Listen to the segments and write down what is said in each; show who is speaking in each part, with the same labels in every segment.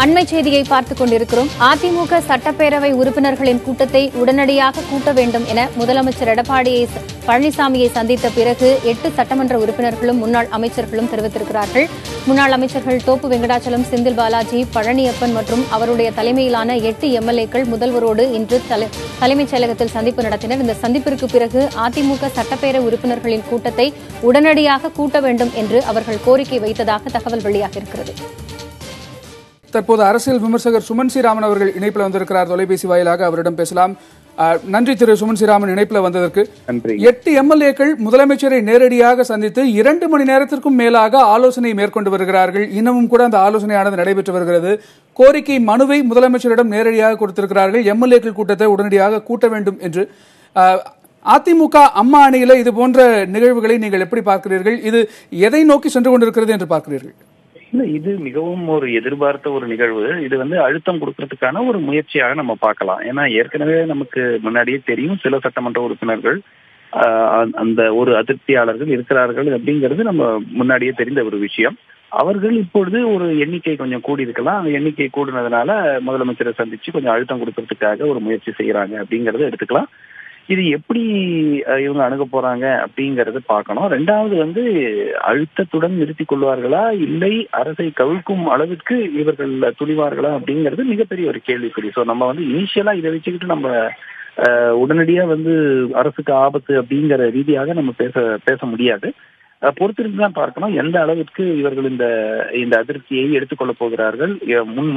Speaker 1: அண்மை செய்தியை பார்த்துக் கொண்டிருக்கிறோம். அதிமுக சட்டப்பேரவை உறுப்பினர்களின் கூட்டத்தை உடனடியாக கூட்ட வேண்டும் என முதலமைச்சர் எடப்பாடி பழனிசாமியை சந்தித்த பிறகு 8 சட்டமன்ற உறுப்பினர்களும் முன்னாள் அமைச்சர்களும் தெரிவித்திருக்கிறார்கள். முன்னாள் அமைச்சர்கள் தோப்பு வெங்கடாச்சலம், செந்தில் பாலாஜி, பழனியப்பன் மற்றும் அவருடைய தலைமையிலான 8 எம்எல்ஏக்கள் முதல்வரோடு இன்று தலைமைச் செயலகத்தில் சந்திப்பு நடத்தினர். இந்த சந்திப்பிற்கு பிறகு அதிமுக சட்டப்பேரவை உறுப்பினர்களின் கூட்டத்தை உடனடியாக கூட்ட வேண்டும் என்று அவர்கள் கோரிக்கை வைத்ததாக தகவல் வெளியாகியிருக்கிறது.
Speaker 2: தற்போது அரசியல் விமர்சகர் சுமன் ஸ்ரீராமன் அவர்கள் இணைப்பில் வந்திருக்கிறார். தொலைபேசி வாயிலாக அவரிடம் பேசலாம். நன்றி திரு சுமன் ஸ்ரீராமன் இணைப்பில் வந்ததற்கு. 8 எம்எல்ஏக்கள் முதலமைச்சரை நேரடியாக சந்தித்து 2 மணி நேரத்திற்கும் மேலாக ஆலோசனை மேற்கொண்டு வருகிறார்கள். இன்னமும் கூட அந்த ஆலோசனையானது நடைபெற்று வருகிறது. கோரிக்கை மனுவை முதலமைச்சரிடம் நேரடியாக கொடுத்திருக்கிறார்கள். எம்எல்ஏக்கள் கூட்டத்தை உடனடியாக கூட்ட வேண்டும் என்று. அதிமுக அம்மா அணியில இது போன்ற நிகழ்வுகளை நீங்கள் எப்படி பார்க்கிறீர்கள்? இது எதை நோக்கி சென்று கொண்டிருக்கிறது என்று பார்க்கிறீர்கள்?
Speaker 3: இல்ல, இது மிகவும் ஒரு எதிர்பார்த்த ஒரு நிகழ்வு. இது அழுத்தம் கொடுக்கறதுக்கான ஒரு முயற்சியாக நம்ம பார்க்கலாம். ஏன்னா ஏற்கனவே நமக்கு முன்னாடியே தெரியும் சில சட்டமன்ற உறுப்பினர்கள் அந்த ஒரு அதிருப்தியாளர்கள் இருக்கிறார்கள் அப்படிங்கிறது நம்ம முன்னாடியே தெரிந்த ஒரு விஷயம். அவர்கள் இப்பொழுது ஒரு எண்ணிக்கை கொஞ்சம் கூடி இருக்கலாம். அந்த எண்ணிக்கை கூடினதுனால முதலமைச்சரை சந்திச்சு கொஞ்சம் அழுத்தம் கொடுக்கறதுக்காக ஒரு முயற்சி செய்யறாங்க அப்படிங்கறத எடுத்துக்கலாம். இது எப்படி இவங்க அணுக போறாங்க அப்படிங்கறது பார்க்கணும். ரெண்டாவது அழுத்தத்துடன் நிறுத்திக் கொள்வார்களா இல்லை அரசை கவிழ்க்கும் அளவிற்கு இவர்கள் துணிவார்களா அப்படிங்கிறது மிகப்பெரிய ஒரு கேள்விக்குறி. ஸோ நம்ம இனிஷியலா இதை வச்சுக்கிட்டு நம்ம உடனடியா அரசுக்கு ஆபத்து அப்படிங்கிற ரீதியாக நம்ம பேச முடியாது. பொறுத்திருந்து தான் பார்க்கணும் எந்த அளவிற்கு இவர்கள் இந்த அதிருப்தியை எடுத்துக்கொள்ள போகிறார்கள்,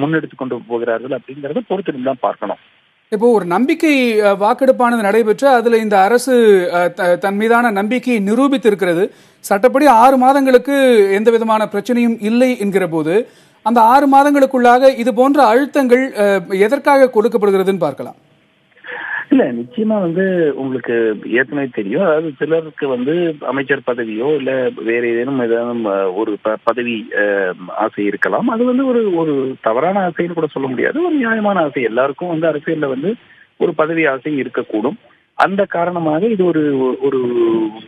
Speaker 3: முன்னெடுத்துக் கொண்டு போகிறார்கள் அப்படிங்கறத பொறுத்திருந்து தான் பார்க்கணும்.
Speaker 2: இப்போ ஒரு நம்பிக்கை வாக்கெடுப்பானது நடைபெற்று அதுல இந்த அரசு தன் மீதான நம்பிக்கையை நிரூபித்து இருக்கிறது. சட்டப்படி 6 மாதங்களுக்கு எந்த விதமான பிரச்சனையும் இல்லை என்கிற போது அந்த 6 மாதங்களுக்குள்ளாக இது போன்ற அழுத்தங்கள் எதற்காக கொடுக்கப்படுகிறதுன்னு பார்க்கலாம்.
Speaker 3: இல்ல, நிச்சயமா உங்களுக்கு ஏற்கனவே தெரியும். அதாவது சிலருக்கு அமைச்சர் பதவியோ இல்ல வேற ஏதேனும் ஒரு பதவி ஆசை இருக்கலாம். அது ஒரு தவறான ஆசைன்னு கூட சொல்ல முடியாது. ஒரு நியாயமான ஆசை. எல்லாருக்கும் அரசியல்ல ஒரு பதவி ஆசை இருக்கக்கூடும். அந்த காரணமாக இது ஒரு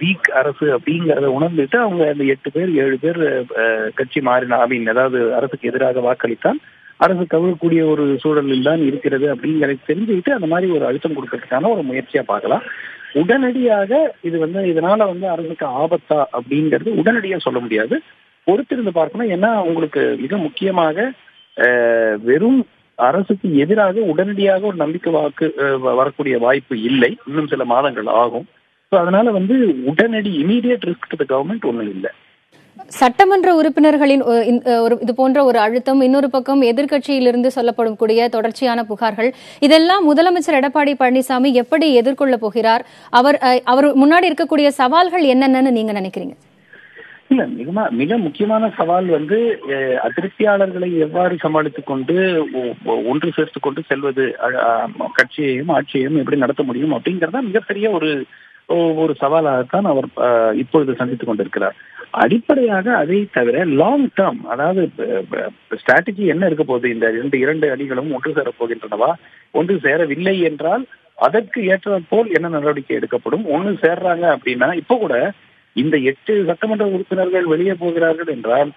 Speaker 3: வீக் அரசு அப்படிங்கறத உணர்ந்துட்டு அவங்க அந்த 8 பேர் 7 பேர் கட்சி மாறினா அதாவது அரசுக்கு எதிராக வாக்களித்தால் அரசு கவிழக்கூடிய ஒரு சூழலில் தான் இருக்கிறது அப்படிங்கிறத தெரிஞ்சுக்கிட்டு அந்த மாதிரி ஒரு அழுத்தம் கொடுக்கறதுக்கான ஒரு முயற்சியா பார்க்கலாம். உடனடியாக இது இதனால அரசுக்கு ஆபத்தா அப்படிங்கிறது உடனடியா சொல்ல முடியாது. பொறுத்திருந்து பார்க்கணும். ஏன்னா உங்களுக்கு மிக முக்கியமாக வெறும் அரசுக்கு எதிராக உடனடியாக ஒரு நம்பிக்கை வாக்கு வரக்கூடிய வாய்ப்பு இல்லை. இன்னும் சில மாதங்கள் ஆகும். ஸோ அதனால உடனடி immediate risk to the government ஒன்றும் இல்லை.
Speaker 1: சட்டமன்ற உறுப்பினர்களின் இது போன்ற ஒரு அழுத்தம், இன்னொரு பக்கம் எதிர்க்கட்சியிலிருந்து சொல்லப்படும் கூடிய தொடர்ச்சியான புகார்கள், இதெல்லாம் முதலமைச்சர் எடப்பாடி பழனிசாமி எப்படி எதிர்கொள்ள போகிறார்? அவர் முன்னாடி இருக்கக்கூடிய சவால்கள் என்னென்னு நீங்க நினைக்கிறீங்க?
Speaker 3: இல்ல, மிக முக்கியமான சவால் அதிருப்தியாளர்களை எவ்வாறு சமாளித்துக் கொண்டு ஒன்று சேர்த்து கொண்டு செல்வது, கட்சியையும் ஆட்சியையும் எப்படி நடத்த முடியும் அப்படிங்கறத மிகப்பெரிய ஒரு சவாலாகத்தான் அவர் இப்பொழுது சந்தித்துக் கொண்டிருக்கிறார். அடிப்படையாக அதை தவிர லாங் டேர்ம், அதாவது ஸ்ட்ராட்டஜி என்ன இருக்க போகுது? இந்த இரண்டு அணிகளும் ஒன்று சேர போகின்றனவா? ஒன்று சேரவில்லை என்றால் அதற்கு ஏற்றாற் போல் என்ன நடவடிக்கை எடுக்கப்படும்? ஒன்று சேர்றாங்க அப்படின்னா, இப்போ கூட இந்த 8 சட்டமன்ற உறுப்பினர்கள் வெளியே போகிறார்கள் என்றால்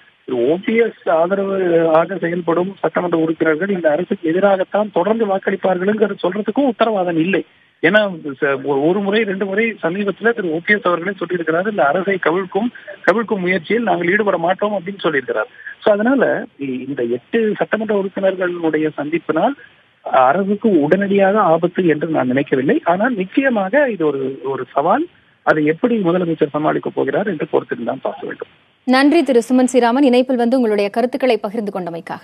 Speaker 3: ஓபிஎஸ் ஆதரவு ஆக செயல்படும் சட்டமன்ற உறுப்பினர்கள் இந்த அரசுக்கு எதிராகத்தான் தொடர்ந்து வாக்களிப்பார்கள் சொல்றதுக்கும் உத்தரவாதம் இல்லை. ஏன்னா ஒரு முறை 2 முறை சமீபத்தில் திரு ஓபிஎஸ் அவர்களே சொல்லியிருக்கிறார், இந்த அரசை கவிழ்க்கும் முயற்சியில் நாங்கள் ஈடுபட மாட்டோம் அப்படின்னு சொல்லியிருக்கிறார். ஸோ அதனால இந்த 8 சட்டமன்ற உறுப்பினர்களுடைய சந்திப்பினால் அரசுக்கு உடனடியாக ஆபத்து என்று நான் நினைக்கவில்லை. ஆனால் நிச்சயமாக இது ஒரு சவால். அதை எப்படி முதலமைச்சர் சமாளிக்க போகிறார் என்று பொறுத்திருந்தான் பார்க்க வேண்டும்.
Speaker 1: நன்றி திரு சுமன் ஸ்ரீராமன், இணைப்பில் உங்களுடைய கருத்துக்களை பகிர்ந்து கொண்டமைக்காக.